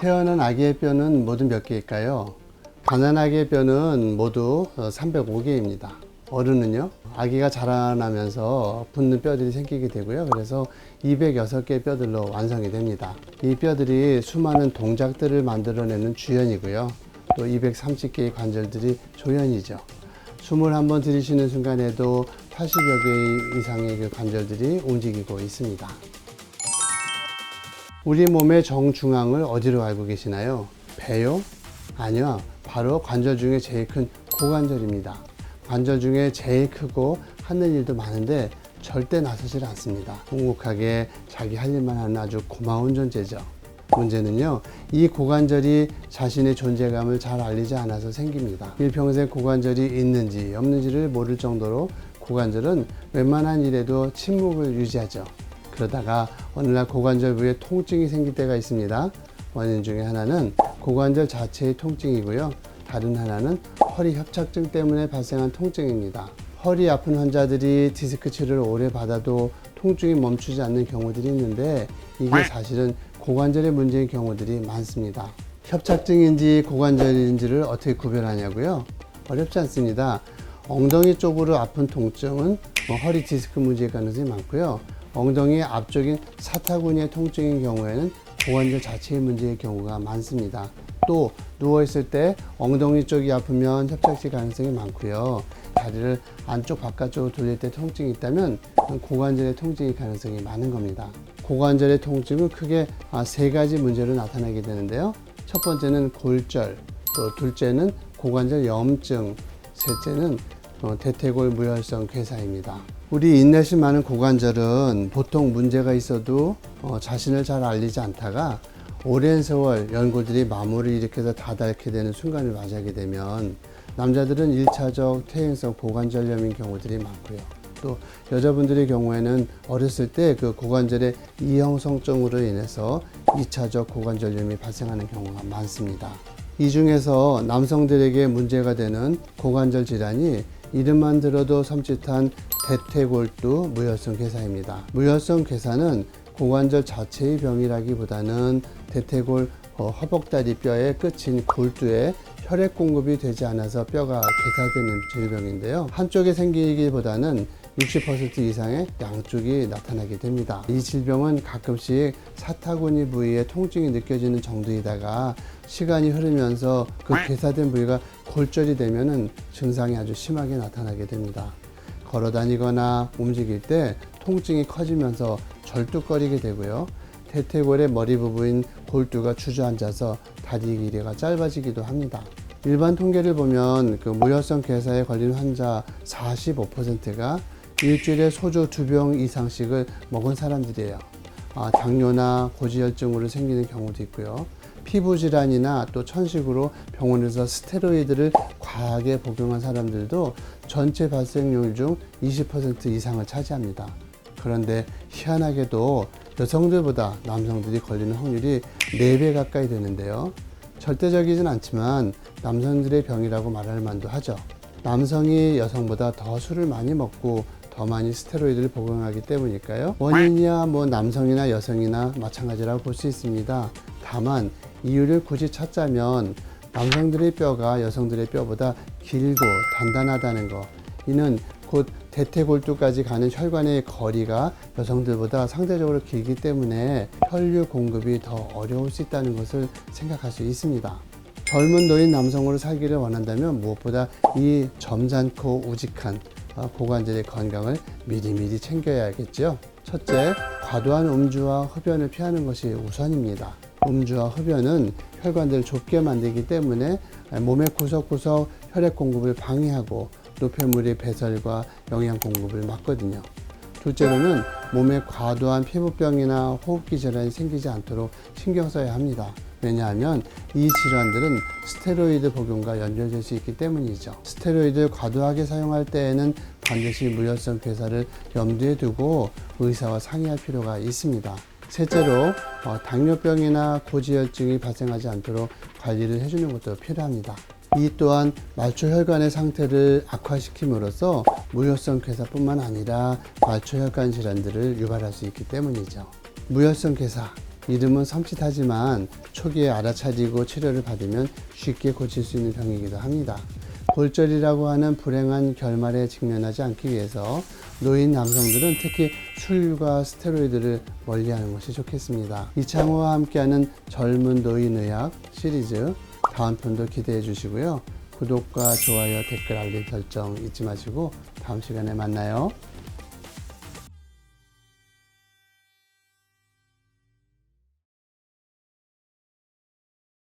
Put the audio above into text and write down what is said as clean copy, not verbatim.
태어난 아기의 뼈는 모두 몇 개일까요? 가난아기의 뼈는 모두 305개입니다. 어른은요, 아기가 자라나면서 붙는 뼈들이 생기게 되고요. 그래서 206개의 뼈들로 완성이 됩니다. 이 뼈들이 수많은 동작들을 만들어내는 주연이고요. 또 230개의 관절들이 조연이죠. 숨을 한번 들이쉬는 순간에도 80여 개 이상의 그 관절들이 움직이고 있습니다. 우리 몸의 정중앙을 어디로 알고 계시나요? 배요? 아니요. 바로 관절 중에 제일 큰 고관절입니다. 관절 중에 제일 크고 하는 일도 많은데 절대 나서질 않습니다. 묵묵하게 자기 할 일만 하는 아주 고마운 존재죠. 문제는요, 이 고관절이 자신의 존재감을 잘 알리지 않아서 생깁니다. 일평생 고관절이 있는지 없는지를 모를 정도로 고관절은 웬만한 일에도 침묵을 유지하죠. 그러다가 어느 날 고관절 부위에 통증이 생길 때가 있습니다. 원인 중에 하나는 고관절 자체의 통증이고요. 다른 하나는 허리 협착증 때문에 발생한 통증입니다. 허리 아픈 환자들이 디스크 치료를 오래 받아도 통증이 멈추지 않는 경우들이 있는데 이게 사실은 고관절의 문제인 경우들이 많습니다. 협착증인지 고관절인지를 어떻게 구별하냐고요? 어렵지 않습니다. 엉덩이 쪽으로 아픈 통증은 허리 디스크 문제일 가능성이 많고요. 엉덩이 앞쪽인 사타구니의 통증인 경우에는 고관절 자체의 문제의 경우가 많습니다. 또 누워있을 때 엉덩이 쪽이 아프면 협착증 가능성이 많고요. 다리를 안쪽 바깥쪽으로 돌릴 때 통증이 있다면 고관절의 통증이 가능성이 많은 겁니다. 고관절의 통증은 크게 세 가지 문제로 나타나게 되는데요. 첫 번째는 골절, 또 둘째는 고관절 염증, 셋째는 대퇴골 무혈성 괴사입니다. 우리 인내심 많은 고관절은 보통 문제가 있어도 자신을 잘 알리지 않다가 오랜 세월 연골들이 마모를 일으켜서 다닳게 되는 순간을 맞이하게 되면 남자들은 1차적 퇴행성 고관절염인 경우들이 많고요. 또 여자분들의 경우에는 어렸을 때 그 고관절의 이형성증으로 인해서 2차적 고관절염이 발생하는 경우가 많습니다. 이 중에서 남성들에게 문제가 되는 고관절 질환이 이름만 들어도 섬찟한 대퇴골두 무혈성 괴사입니다. 무혈성 괴사는 고관절 자체의 병이라기보다는 대퇴골 허벅다리 뼈의 끝인 골두에 혈액 공급이 되지 않아서 뼈가 괴사되는 질병인데요. 한쪽에 생기기보다는 60% 이상의 양쪽이 나타나게 됩니다. 이 질병은 가끔씩 사타구니 부위에 통증이 느껴지는 정도이다가 시간이 흐르면서 그 괴사된 부위가 골절이 되면은 증상이 아주 심하게 나타나게 됩니다. 걸어 다니거나 움직일 때 통증이 커지면서 절뚝거리게 되고요. 대퇴골의 머리 부분인 골두가 주저앉아서 다리 길이가 짧아지기도 합니다. 일반 통계를 보면 그 무혈성 괴사에 걸린 환자 45%가 일주일에 소주 2병 이상씩을 먹은 사람들이에요. 당뇨나 고지혈증으로 생기는 경우도 있고요. 피부질환이나 또 천식으로 병원에서 스테로이드를 과하게 복용한 사람들도 전체 발생률 중 20% 이상을 차지합니다. 그런데 희한하게도 여성들보다 남성들이 걸리는 확률이 4배 가까이 되는데요. 절대적이진 않지만 남성들의 병이라고 말할 만도 하죠. 남성이 여성보다 더 술을 많이 먹고 더 많이 스테로이드를 복용하기 때문일까요? 원인이야 남성이나 여성이나 마찬가지라고 볼 수 있습니다. 다만 이유를 굳이 찾자면 남성들의 뼈가 여성들의 뼈보다 길고 단단하다는 거, 이는 곧 대퇴골두까지 가는 혈관의 거리가 여성들보다 상대적으로 길기 때문에 혈류 공급이 더 어려울 수 있다는 것을 생각할 수 있습니다. 젊은 노인 남성으로 살기를 원한다면 무엇보다 이 점잖고 우직한 고관절의 건강을 미리미리 챙겨야겠죠. 첫째, 과도한 음주와 흡연을 피하는 것이 우선입니다. 음주와 흡연은 혈관들을 좁게 만들기 때문에 몸의 구석구석 혈액 공급을 방해하고 노폐물의 배설과 영양 공급을 막거든요. 둘째로는 몸에 과도한 피부병이나 호흡기 질환이 생기지 않도록 신경 써야 합니다. 왜냐하면 이 질환들은 스테로이드 복용과 연결될 수 있기 때문이죠. 스테로이드를 과도하게 사용할 때에는 반드시 무혈성 괴사를 염두에 두고 의사와 상의할 필요가 있습니다. 셋째로 당뇨병이나 고지혈증이 발생하지 않도록 관리를 해주는 것도 필요합니다. 이 또한 말초혈관의 상태를 악화시킴으로써 무혈성 괴사뿐만 아니라 말초혈관 질환들을 유발할 수 있기 때문이죠. 무혈성 괴사, 이름은 섬찟하지만 초기에 알아차리고 치료를 받으면 쉽게 고칠 수 있는 병이기도 합니다. 골절이라고 하는 불행한 결말에 직면하지 않기 위해서 노인 남성들은 특히 술과 스테로이드를 멀리하는 것이 좋겠습니다. 이창호와 함께하는 젊은 노인의학 시리즈 다음 편도 기대해 주시고요. 구독과 좋아요, 댓글, 알림 설정 잊지 마시고 다음 시간에 만나요.